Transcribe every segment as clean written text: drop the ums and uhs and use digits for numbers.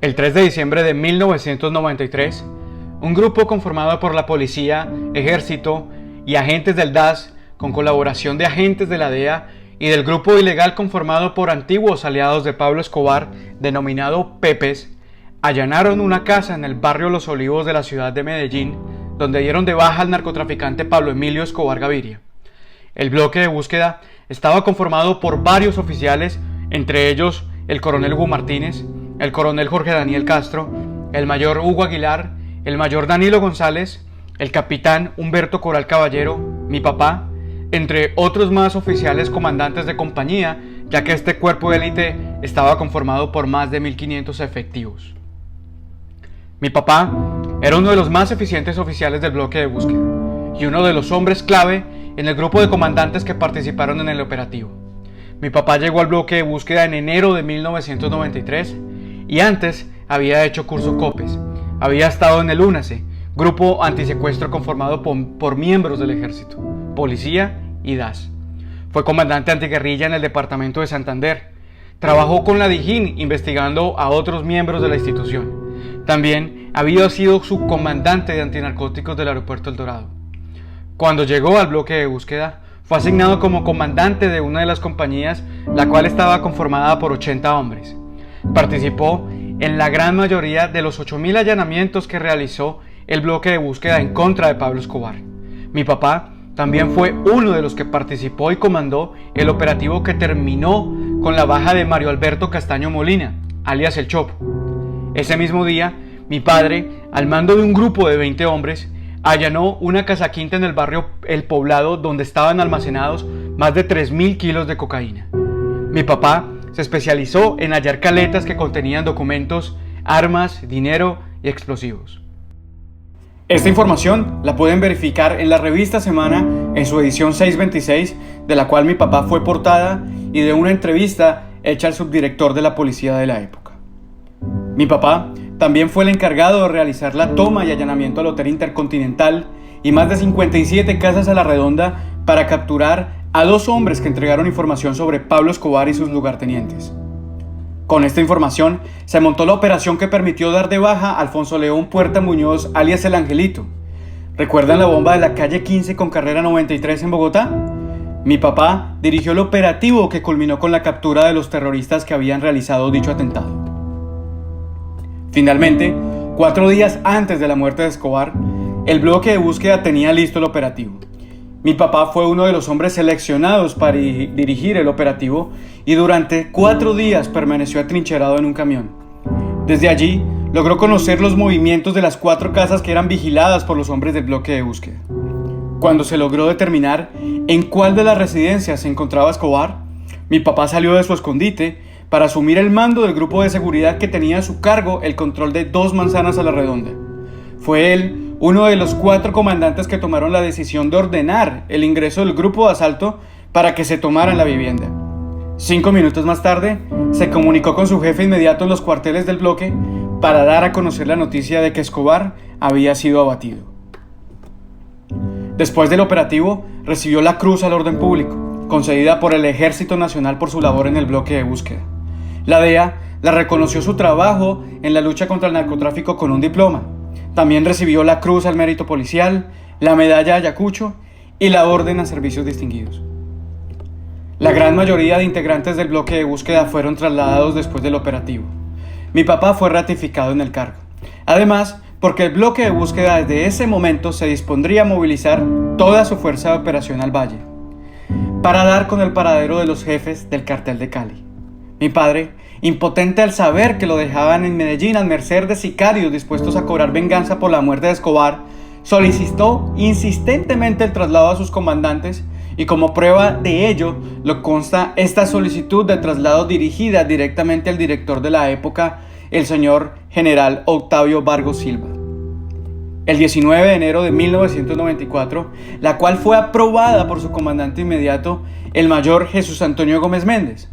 El 3 de diciembre de 1993, un grupo conformado por la policía, ejército y agentes del DAS, con colaboración de agentes de la DEA y del grupo ilegal conformado por antiguos aliados de Pablo Escobar, denominado Pepes, allanaron una casa en el barrio Los Olivos de la ciudad de Medellín, donde dieron de baja al narcotraficante Pablo Emilio Escobar Gaviria. El bloque de búsqueda estaba conformado por varios oficiales, entre ellos el coronel Hugo Martínez, el coronel Jorge Daniel Castro, el mayor Hugo Aguilar, el mayor Danilo González, el capitán Humberto Coral Caballero, mi papá, entre otros más oficiales comandantes de compañía, ya que este cuerpo de élite estaba conformado por más de 1.500 efectivos. Mi papá era uno de los más eficientes oficiales del bloque de búsqueda y uno de los hombres clave en el grupo de comandantes que participaron en el operativo. Mi papá llegó al bloque de búsqueda en enero de 1993 y antes había hecho curso COPES. Había estado en el UNACE, grupo antisecuestro conformado por miembros del ejército, policía y DAS. Fue comandante antiguerrilla en el departamento de Santander. Trabajó con la DIJÍN investigando a otros miembros de la institución. También había sido subcomandante de antinarcóticos del aeropuerto El Dorado. Cuando llegó al bloque de búsqueda, fue asignado como comandante de una de las compañías, la cual estaba conformada por 80 hombres. Participó en la gran mayoría de los 8.000 allanamientos que realizó el bloque de búsqueda en contra de Pablo Escobar. Mi papá también fue uno de los que participó y comandó el operativo que terminó con la baja de Mario Alberto Castaño Molina, alias El Chopo. Ese mismo día, mi padre, al mando de un grupo de 20 hombres, allanó una casa quinta en el barrio El Poblado donde estaban almacenados más de 3.000 kilos de cocaína. Mi papá se especializó en hallar caletas que contenían documentos, armas, dinero y explosivos. Esta información la pueden verificar en la revista Semana en su edición 626, de la cual mi papá fue portada, y de una entrevista hecha al subdirector de la policía de la época. Mi papá también fue el encargado de realizar la toma y allanamiento al Hotel Intercontinental y más de 57 casas a la redonda para capturar a 2 hombres que entregaron información sobre Pablo Escobar y sus lugartenientes. Con esta información se montó la operación que permitió dar de baja a Alfonso León Puerta Muñoz, alias El Angelito. ¿Recuerdan la bomba de la calle 15 con carrera 93 en Bogotá? Mi papá dirigió el operativo que culminó con la captura de los terroristas que habían realizado dicho atentado. Finalmente, 4 días antes de la muerte de Escobar, el bloque de búsqueda tenía listo el operativo. Mi papá fue uno de los hombres seleccionados para dirigir el operativo y durante 4 días permaneció atrincherado en un camión. Desde allí, logró conocer los movimientos de las 4 casas que eran vigiladas por los hombres del bloque de búsqueda. Cuando se logró determinar en cuál de las residencias se encontraba Escobar, mi papá salió de su escondite para asumir el mando del grupo de seguridad que tenía a su cargo el control de 2 manzanas a la redonda. Fue él uno de los 4 comandantes que tomaron la decisión de ordenar el ingreso del grupo de asalto para que se tomaran la vivienda. 5 minutos más tarde, se comunicó con su jefe inmediato en los cuarteles del bloque para dar a conocer la noticia de que Escobar había sido abatido. Después del operativo, recibió la Cruz al Orden Público, concedida por el Ejército Nacional por su labor en el bloque de búsqueda. La DEA la reconoció su trabajo en la lucha contra el narcotráfico con un diploma. También recibió la Cruz al Mérito Policial, la Medalla Ayacucho y la Orden a Servicios Distinguidos. La gran mayoría de integrantes del bloque de búsqueda fueron trasladados después del operativo. Mi papá fue ratificado en el cargo. Además, porque el bloque de búsqueda desde ese momento se dispondría a movilizar toda su fuerza de operación al Valle para dar con el paradero de los jefes del cartel de Cali. Mi padre, impotente al saber que lo dejaban en Medellín al merced de sicarios dispuestos a cobrar venganza por la muerte de Escobar, solicitó insistentemente el traslado a sus comandantes y como prueba de ello lo consta esta solicitud de traslado dirigida directamente al director de la época, el señor general Octavio Vargas Silva. El 19 de enero de 1994, la cual fue aprobada por su comandante inmediato, el mayor Jesús Antonio Gómez Méndez.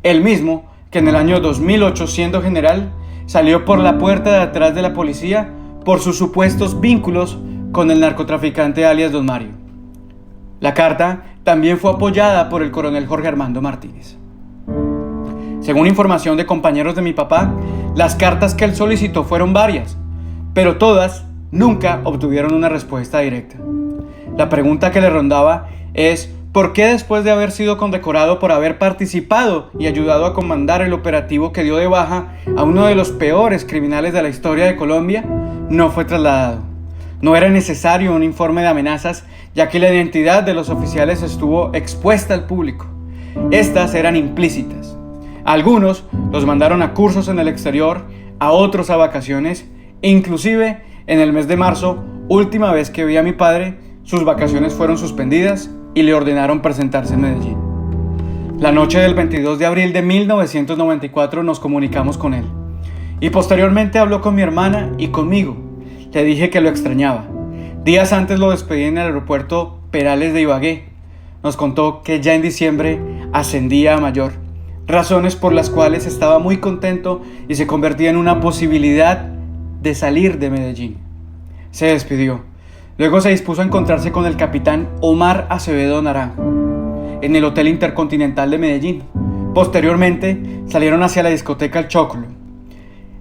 El mismo que en el año 2008, siendo general, salió por la puerta de atrás de la policía por sus supuestos vínculos con el narcotraficante alias Don Mario. La carta también fue apoyada por el coronel Jorge Armando Martínez. Según información de compañeros de mi papá, Las cartas que él solicitó fueron varias, pero todas nunca obtuvieron una respuesta directa. La pregunta que le rondaba es: ¿por qué después de haber sido condecorado por haber participado y ayudado a comandar el operativo que dio de baja a uno de los peores criminales de la historia de Colombia, no fue trasladado? No era necesario un informe de amenazas, ya que la identidad de los oficiales estuvo expuesta al público. Estas eran implícitas. A algunos los mandaron a cursos en el exterior, a otros a vacaciones, e inclusive en el mes de marzo, última vez que vi a mi padre, sus vacaciones fueron suspendidas y le ordenaron presentarse en Medellín. La noche del 22 de abril de 1994 nos comunicamos con él, y posteriormente habló con mi hermana y conmigo. Le dije que lo extrañaba. Días antes lo despedí en el aeropuerto Perales de Ibagué. Nos contó que ya en diciembre ascendía a mayor, razones por las cuales estaba muy contento y se convertía en una posibilidad de salir de Medellín. Se despidió. Luego se dispuso a encontrarse con el capitán Omar Acevedo Naranjo en el Hotel Intercontinental de Medellín. Posteriormente salieron hacia la discoteca El Choclo.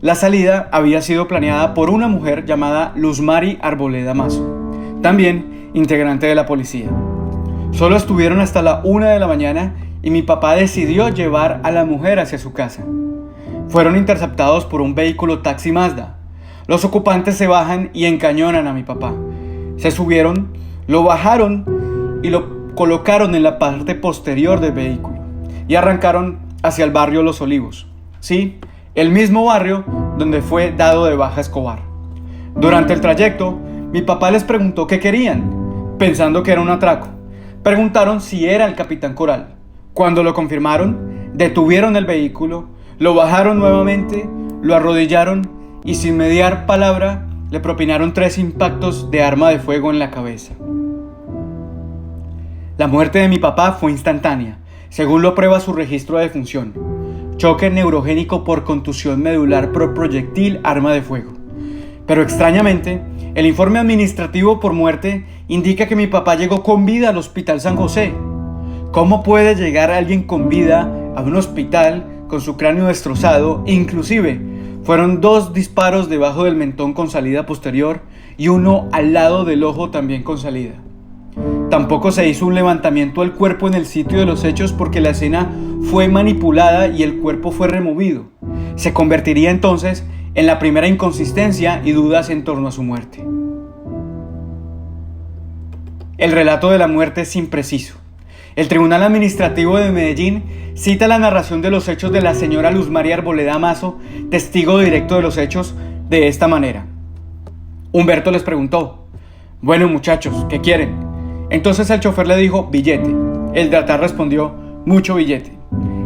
La salida había sido planeada por una mujer llamada Luzmari Arboleda Mazo, también integrante de la policía. Solo estuvieron hasta la 1 de la mañana y mi papá decidió llevar a la mujer hacia su casa. Fueron interceptados por un vehículo taxi Mazda. Los ocupantes se bajan y encañonan a mi papá. Se subieron, lo bajaron y lo colocaron en la parte posterior del vehículo y arrancaron hacia el barrio Los Olivos. Sí, el mismo barrio donde fue dado de baja Escobar. Durante el trayecto, mi papá les preguntó qué querían, pensando que era un atraco. Preguntaron si era el capitán Coral. Cuando lo confirmaron, detuvieron el vehículo, lo bajaron nuevamente, lo arrodillaron y sin mediar palabra le propinaron 3 impactos de arma de fuego en la cabeza. La muerte de mi papá fue instantánea, según lo prueba su registro de defunción. Choque neurogénico por contusión medular por proyectil arma de fuego. Pero extrañamente, el informe administrativo por muerte indica que mi papá llegó con vida al Hospital San José. ¿Cómo puede llegar alguien con vida a un hospital con su cráneo destrozado? Inclusive, fueron 2 disparos debajo del mentón con salida posterior y uno al lado del ojo también con salida. Tampoco se hizo un levantamiento del cuerpo en el sitio de los hechos porque la escena fue manipulada y el cuerpo fue removido. Se convertiría entonces en la primera inconsistencia y dudas en torno a su muerte. El relato de la muerte es impreciso. El Tribunal Administrativo de Medellín cita la narración de los hechos de la señora Luzmari Arboleda Mazo, testigo directo de los hechos, de esta manera. Humberto les preguntó: «Bueno, muchachos, ¿qué quieren?». Entonces el chofer le dijo: «Billete». El de atrás respondió: «Mucho billete».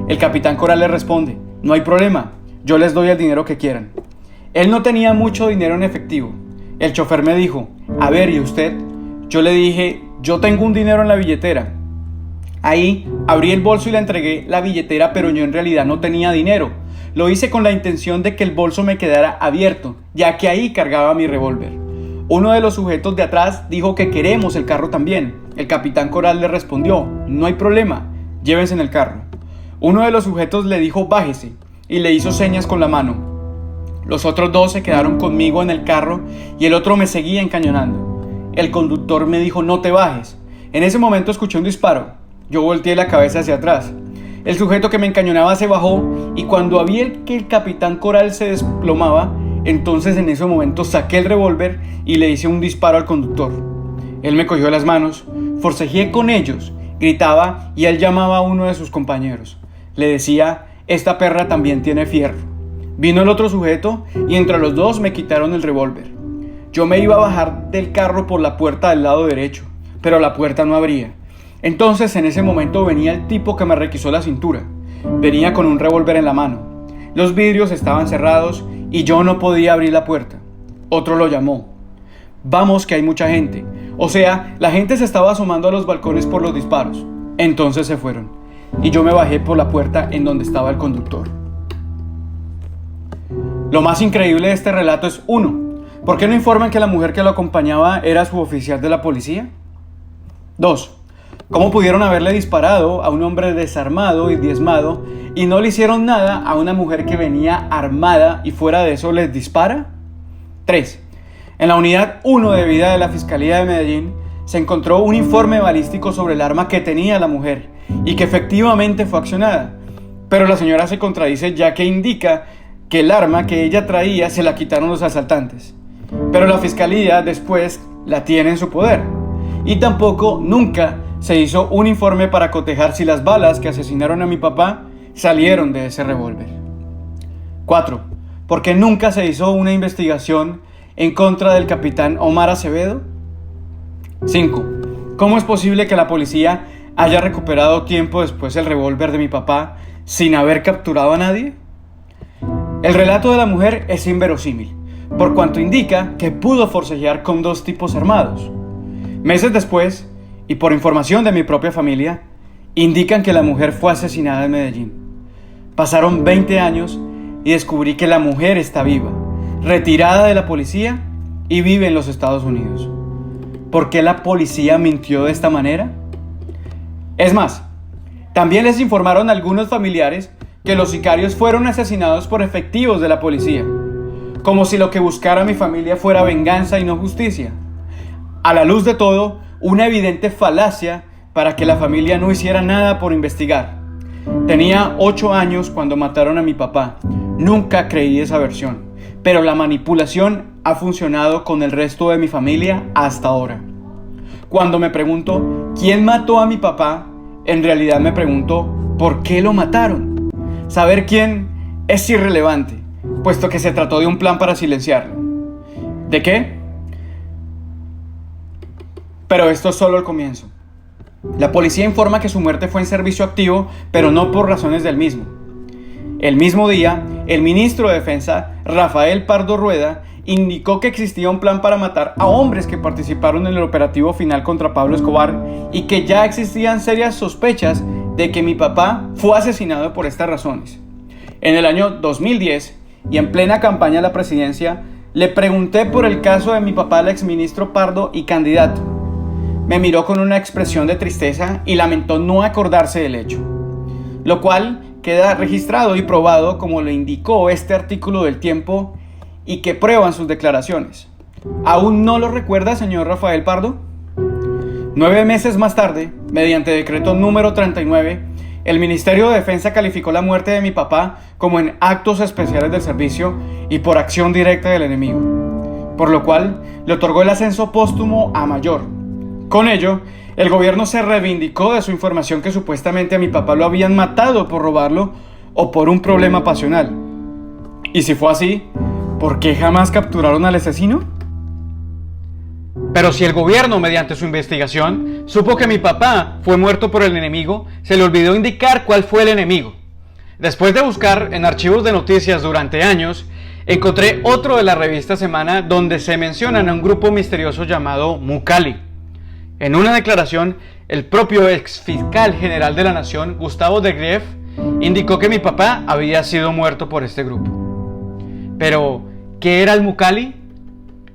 El capitán Coral le responde: «No hay problema, yo les doy el dinero que quieran». Él no tenía mucho dinero en efectivo. El chofer me dijo: «A ver, ¿y usted?». Yo le dije: «Yo tengo un dinero en la billetera». Ahí abrí el bolso y le entregué la billetera, pero yo en realidad no tenía dinero. Lo hice con la intención de que el bolso me quedara abierto, ya que ahí cargaba mi revólver. Uno de los sujetos de atrás dijo que queremos el carro también. El capitán Coral le respondió: «No hay problema, llévense en el carro». Uno de los sujetos le dijo: «Bájese», y le hizo señas con la mano. Los otros 2 se quedaron conmigo en el carro y el otro me seguía encañonando. El conductor me dijo: «No te bajes». En ese momento escuché un disparo. Yo volteé la cabeza hacia atrás. El sujeto que me encañonaba se bajó y cuando vi que el capitán Coral se desplomaba, entonces en ese momento saqué el revólver y le hice un disparo al conductor. Él me cogió las manos, forcejeé con ellos, gritaba y él llamaba a uno de sus compañeros. Le decía: «Esta perra también tiene fierro». Vino el otro sujeto y entre los 2 me quitaron el revólver. Yo me iba a bajar del carro por la puerta del lado derecho, pero la puerta no abría. Entonces en ese momento venía el tipo que me requisó la cintura. Venía con un revólver en la mano. Los vidrios estaban cerrados y yo no podía abrir la puerta. Otro lo llamó: «Vamos, que hay mucha gente». O sea, la gente se estaba asomando a los balcones por los disparos. Entonces se fueron y yo me bajé por la puerta en donde estaba el conductor. Lo más increíble de este relato es: 1. ¿Por qué no informan que la mujer que lo acompañaba era suboficial de la policía? 2. ¿Cómo pudieron haberle disparado a un hombre desarmado y diezmado y no le hicieron nada a una mujer que venía armada y fuera de eso les dispara? 3. En la unidad 1 de vida de la Fiscalía de Medellín se encontró un informe balístico sobre el arma que tenía la mujer y que efectivamente fue accionada. Pero la señora se contradice, ya que indica que el arma que ella traía se la quitaron los asaltantes. Pero la Fiscalía después la tiene en su poder. Y tampoco nunca se hizo un informe para cotejar si las balas que asesinaron a mi papá salieron de ese revólver. 4. ¿Por qué nunca se hizo una investigación en contra del capitán Omar Acevedo? 5. ¿Cómo es posible que la policía haya recuperado tiempo después el revólver de mi papá sin haber capturado a nadie? El relato de la mujer es inverosímil, por cuanto indica que pudo forcejear con 2 tipos armados. Meses después, y por información de mi propia familia, indican que la mujer fue asesinada en Medellín. Pasaron 20 años y descubrí que la mujer está viva, retirada de la policía y vive en los Estados Unidos. ¿Por qué la policía mintió de esta manera? Es más, también les informaron a algunos familiares que los sicarios fueron asesinados por efectivos de la policía, como si lo que buscara mi familia fuera venganza y no justicia. A la luz de todo, una evidente falacia para que la familia no hiciera nada por investigar. Tenía 8 años cuando mataron a mi papá. Nunca creí esa versión, pero la manipulación ha funcionado con el resto de mi familia hasta ahora. Cuando me pregunto quién mató a mi papá, en realidad me pregunto ¿por qué lo mataron? Saber quién es irrelevante, puesto que se trató de un plan para silenciarlo. ¿De qué? Pero esto es solo el comienzo. La policía informa que su muerte fue en servicio activo, pero no por razones del mismo. El mismo día, el ministro de Defensa, Rafael Pardo Rueda, indicó que existía un plan para matar a hombres que participaron en el operativo final contra Pablo Escobar y que ya existían serias sospechas de que mi papá fue asesinado por estas razones. En el año 2010, y en plena campaña a la presidencia, le pregunté por el caso de mi papá al exministro Pardo y candidato. Me miró con una expresión de tristeza y lamentó no acordarse del hecho, lo cual queda registrado y probado como lo indicó este artículo del Tiempo y que prueban sus declaraciones. ¿Aún no lo recuerda, señor Rafael Pardo? 9 meses más tarde, mediante decreto número 39, el Ministerio de Defensa calificó la muerte de mi papá como en actos especiales del servicio y por acción directa del enemigo, por lo cual le otorgó el ascenso póstumo a mayor. Con ello, el gobierno se reivindicó de su información que supuestamente a mi papá lo habían matado por robarlo o por un problema pasional. Y si fue así, ¿por qué jamás capturaron al asesino? Pero si el gobierno, mediante su investigación, supo que mi papá fue muerto por el enemigo, se le olvidó indicar cuál fue el enemigo. Después de buscar en archivos de noticias durante años, encontré otro de la revista Semana donde se mencionan a un grupo misterioso llamado Mucali. En una declaración, el propio ex fiscal general de la Nación, Gustavo de Grief, indicó que mi papá había sido muerto por este grupo. Pero, ¿qué era el Mucali?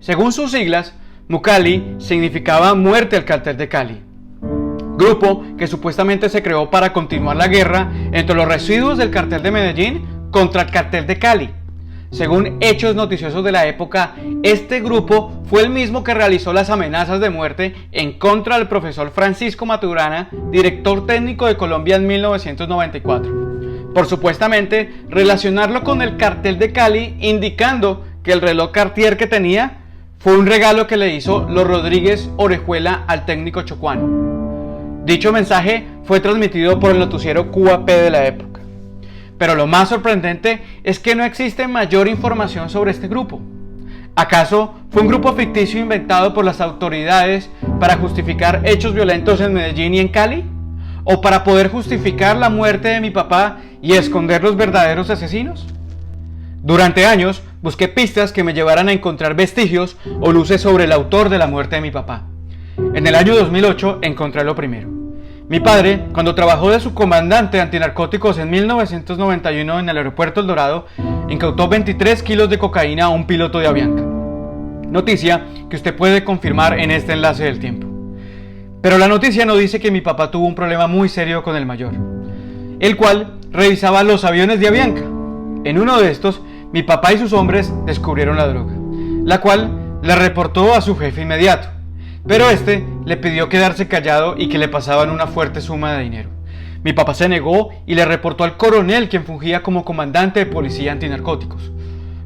Según sus siglas, Mucali significaba Muerte al Cartel de Cali, grupo que supuestamente se creó para continuar la guerra entre los residuos del Cartel de Medellín contra el Cartel de Cali. Según hechos noticiosos de la época, este grupo fue el mismo que realizó las amenazas de muerte en contra del profesor Francisco Maturana, director técnico de Colombia en 1994, por supuestamente relacionarlo con el Cartel de Cali, indicando que el reloj Cartier que tenía fue un regalo que le hizo los Rodríguez Orejuela al técnico chocuano. Dicho mensaje fue transmitido por el noticiero QAP de la época. Pero lo más sorprendente es que no existe mayor información sobre este grupo. ¿Acaso fue un grupo ficticio inventado por las autoridades para justificar hechos violentos en Medellín y en Cali? ¿O para poder justificar la muerte de mi papá y esconder los verdaderos asesinos? Durante años busqué pistas que me llevaran a encontrar vestigios o luces sobre el autor de la muerte de mi papá. En el año 2008 encontré lo primero. Mi padre, cuando trabajó de subcomandante antinarcóticos en 1991 en el aeropuerto El Dorado, incautó 23 kilos de cocaína a un piloto de Avianca. Noticia que usted puede confirmar en este enlace del Tiempo. Pero la noticia no dice que mi papá tuvo un problema muy serio con el mayor, el cual revisaba los aviones de Avianca. En uno de estos, mi papá y sus hombres descubrieron la droga, la cual le reportó a su jefe inmediato, pero este le pidió quedarse callado y que le pasaban una fuerte suma de dinero. Mi papá se negó y le reportó al coronel, quien fungía como comandante de policía antinarcóticos.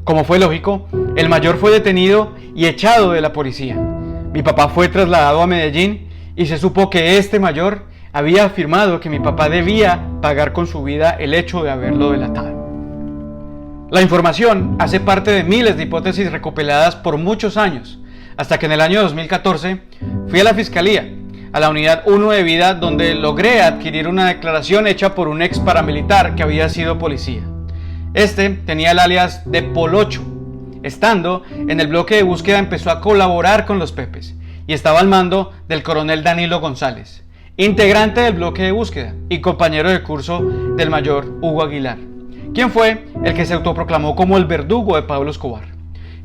Como fue lógico, el mayor fue detenido y echado de la policía. Mi papá fue trasladado a Medellín y se supo que este mayor había afirmado que mi papá debía pagar con su vida el hecho de haberlo delatado. La información hace parte de miles de hipótesis recopiladas por muchos años, hasta que en el año 2014 fui a la fiscalía, a la unidad 1 de vida, donde logré adquirir una declaración hecha por un ex paramilitar que había sido policía. Este tenía el alias de Polocho. Estando en el bloque de búsqueda empezó a colaborar con los Pepes y estaba al mando del coronel Danilo González, integrante del bloque de búsqueda y compañero de curso del mayor Hugo Aguilar, quien fue el que se autoproclamó como el verdugo de Pablo Escobar.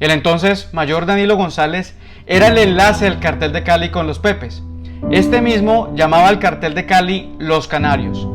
El entonces mayor Danilo González era el enlace del cartel de Cali con los Pepes. Este mismo llamaba al cartel de Cali Los Canarios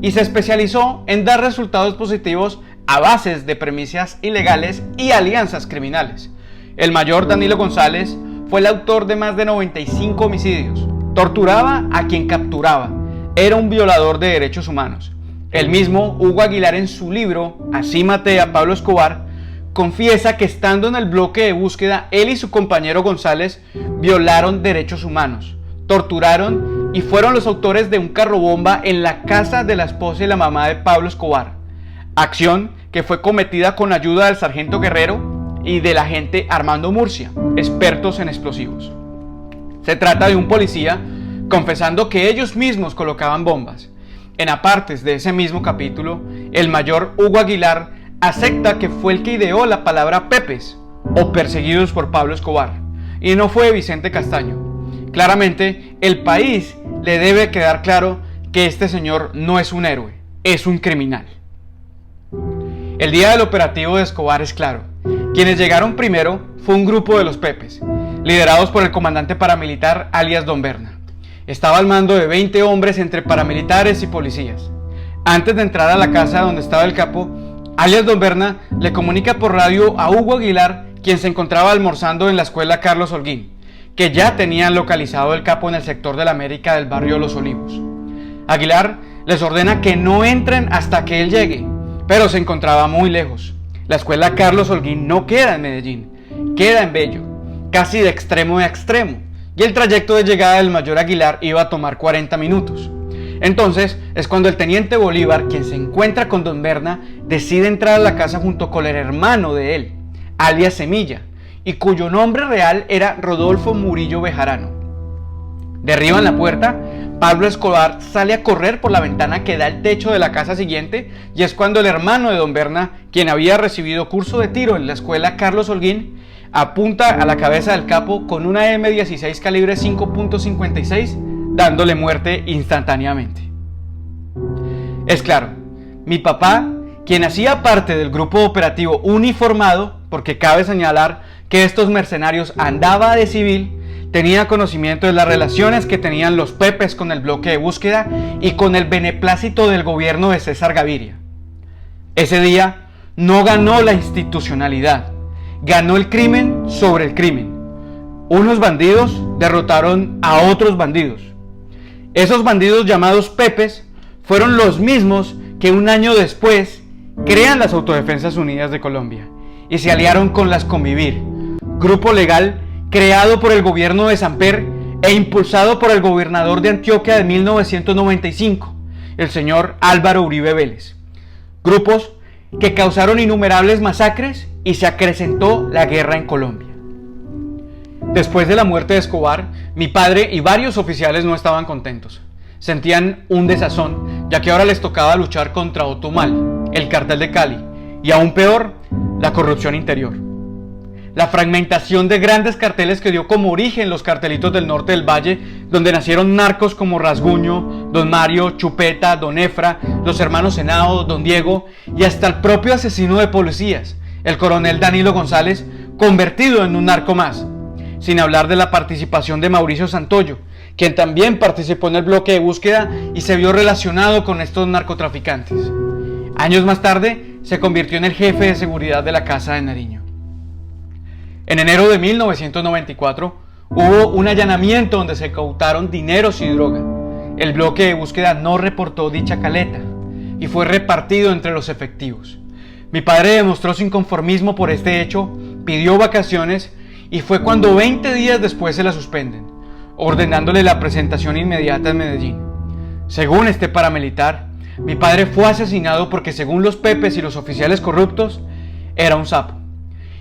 y se especializó en dar resultados positivos a bases de premisas ilegales y alianzas criminales. El mayor Danilo González fue el autor de más de 95 homicidios, torturaba a quien capturaba, era un violador de derechos humanos. El mismo Hugo Aguilar, en su libro Así maté a Pablo Escobar, confiesa que estando en el bloque de búsqueda, él y su compañero González violaron derechos humanos, torturaron y fueron los autores de un carrobomba en la casa de la esposa y la mamá de Pablo Escobar, acción que fue cometida con ayuda del sargento Guerrero y del agente Armando Murcia, expertos en explosivos. Se trata de un policía confesando que ellos mismos colocaban bombas. En apartes de ese mismo capítulo, el mayor Hugo Aguilar acepta que fue el que ideó la palabra Pepes o perseguidos por Pablo Escobar, y no fue Vicente Castaño. Claramente, el país le debe quedar claro que este señor no es un héroe, es un criminal. El día del operativo de Escobar es claro. Quienes llegaron primero fue un grupo de los Pepes, liderados por el comandante paramilitar alias Don Berna. Estaba al mando de 20 hombres entre paramilitares y policías. Antes de entrar a la casa donde estaba el capo, alias Don Berna le comunica por radio a Hugo Aguilar, quien se encontraba almorzando en la escuela Carlos Holguín, que ya tenían localizado el capo en el sector de la América del barrio Los Olivos. Aguilar les ordena que no entren hasta que él llegue, pero se encontraba muy lejos. La escuela Carlos Holguín no queda en Medellín, queda en Bello, casi de extremo a extremo, y el trayecto de llegada del mayor Aguilar iba a tomar 40 minutos. Entonces es cuando el teniente Bolívar, quien se encuentra con Don Berna, decide entrar a la casa junto con el hermano de él, alias Semilla, y cuyo nombre real era Rodolfo Murillo Bejarano. Derriban la puerta, Pablo Escobar sale a correr por la ventana que da al techo de la casa siguiente, y es cuando el hermano de Don Berna, quien había recibido curso de tiro en la escuela Carlos Holguín, apunta a la cabeza del capo con una M16 calibre 5.56, dándole muerte instantáneamente. Es claro, mi papá, quien hacía parte del grupo operativo uniformado, porque cabe señalar que estos mercenarios andaban de civil, tenía conocimiento de las relaciones que tenían los Pepes con el bloque de búsqueda y con el beneplácito del gobierno de César Gaviria. Ese día no ganó la institucionalidad, ganó el crimen sobre el crimen. Unos bandidos derrotaron a otros bandidos. Esos bandidos llamados Pepes fueron los mismos que un año después crean las Autodefensas Unidas de Colombia y se aliaron con las Convivir, grupo legal creado por el gobierno de Samper e impulsado por el gobernador de Antioquia de 1995, el señor Álvaro Uribe Vélez. Grupos que causaron innumerables masacres y se acrecentó la guerra en Colombia. Después de la muerte de Escobar, mi padre y varios oficiales no estaban contentos. Sentían un desazón, ya que ahora les tocaba luchar contra Otumal, el cartel de Cali, y aún peor, la corrupción interior. La fragmentación de grandes carteles que dio como origen los cartelitos del norte del valle, donde nacieron narcos como Rasguño, Don Mario, Chupeta, Don Efra, los hermanos Henao, Don Diego y hasta el propio asesino de policías, el coronel Danilo González, convertido en un narco más. Sin hablar de la participación de Mauricio Santoyo, quien también participó en el bloque de búsqueda y se vio relacionado con estos narcotraficantes. Años más tarde, se convirtió en el jefe de seguridad de la Casa de Nariño. En enero de 1994, hubo un allanamiento donde se incautaron dineros y droga. El bloque de búsqueda no reportó dicha caleta y fue repartido entre los efectivos. Mi padre demostró su inconformismo por este hecho, pidió vacaciones y fue cuando 20 días después se la suspenden, ordenándole la presentación inmediata en Medellín. Según este paramilitar, mi padre fue asesinado porque, según los Pepes y los oficiales corruptos, era un sapo.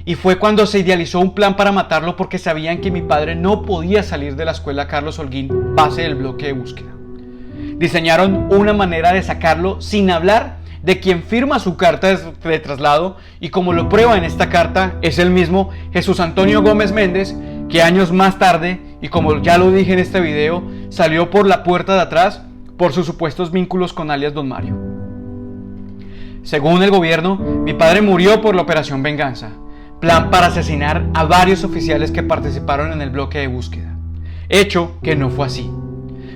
Y fue cuando se idealizó un plan para matarlo porque sabían que mi padre no podía salir de la escuela Carlos Holguín, base del bloque de búsqueda. Diseñaron una manera de sacarlo sin hablar de quien firma su carta de traslado, y como lo prueba en esta carta, es el mismo Jesús Antonio Gómez Méndez, que años más tarde, y como ya lo dije en este video, salió por la puerta de atrás por sus supuestos vínculos con alias Don Mario. Según el gobierno, mi padre murió por la Operación Venganza, plan para asesinar a varios oficiales que participaron en el bloque de búsqueda, hecho que no fue así.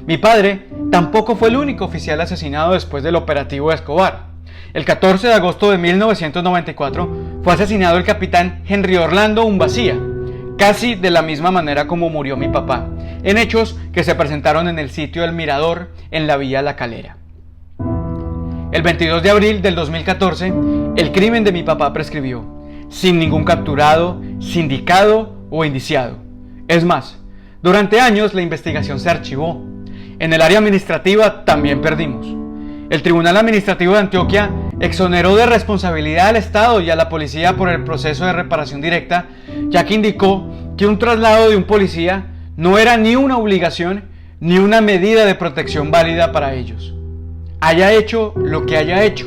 Mi padre tampoco fue el único oficial asesinado después del operativo de Escobar. El 14 de agosto de 1994 fue asesinado el capitán Henry Orlando Umbacía, casi de la misma manera como murió mi papá, en hechos que se presentaron en el sitio del Mirador en la vía La Calera. El 22 de abril del 2014, el crimen de mi papá prescribió, sin ningún capturado, sindicado o indiciado. Es más, durante años la investigación se archivó. En el área administrativa también perdimos. El Tribunal Administrativo de Antioquia exoneró de responsabilidad al Estado y a la policía por el proceso de reparación directa, ya que indicó que un traslado de un policía no era ni una obligación ni una medida de protección válida para ellos. Haya hecho lo que haya hecho.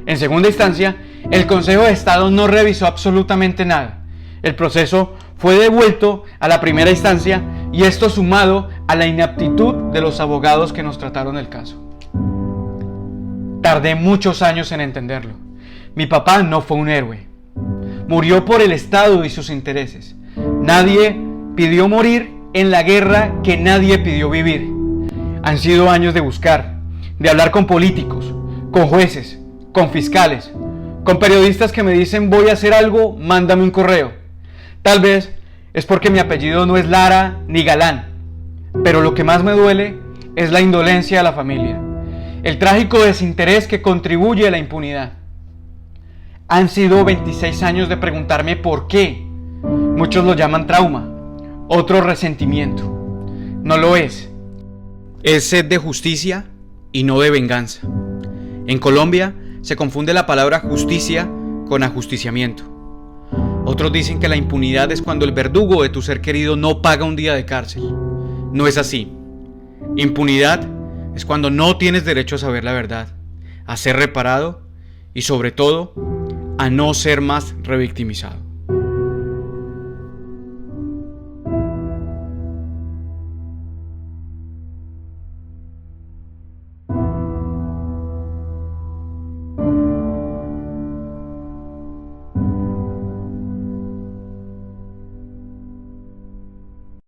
En segunda instancia, el Consejo de Estado no revisó absolutamente nada. El proceso fue devuelto a la primera instancia, y esto sumado a la inaptitud de los abogados que nos trataron el caso. Tardé muchos años en entenderlo. Mi papá no fue un héroe. Murió por el Estado y sus intereses. Nadie pidió morir en la guerra que nadie pidió vivir. Han sido años de buscar, de hablar con políticos, con jueces, con fiscales, con periodistas que me dicen voy a hacer algo, mándame un correo. Tal vez es porque mi apellido no es Lara ni Galán, pero lo que más me duele es la indolencia de la familia, el trágico desinterés que contribuye a la impunidad. Han sido 26 años de preguntarme por qué. Muchos lo llaman trauma, otros resentimiento. No lo es. Es sed de justicia y no de venganza. En Colombia se confunde la palabra justicia con ajusticiamiento. Otros dicen que la impunidad es cuando el verdugo de tu ser querido no paga un día de cárcel. No es así. Impunidad es cuando no tienes derecho a saber la verdad, a ser reparado y sobre todo a no ser más revictimizado.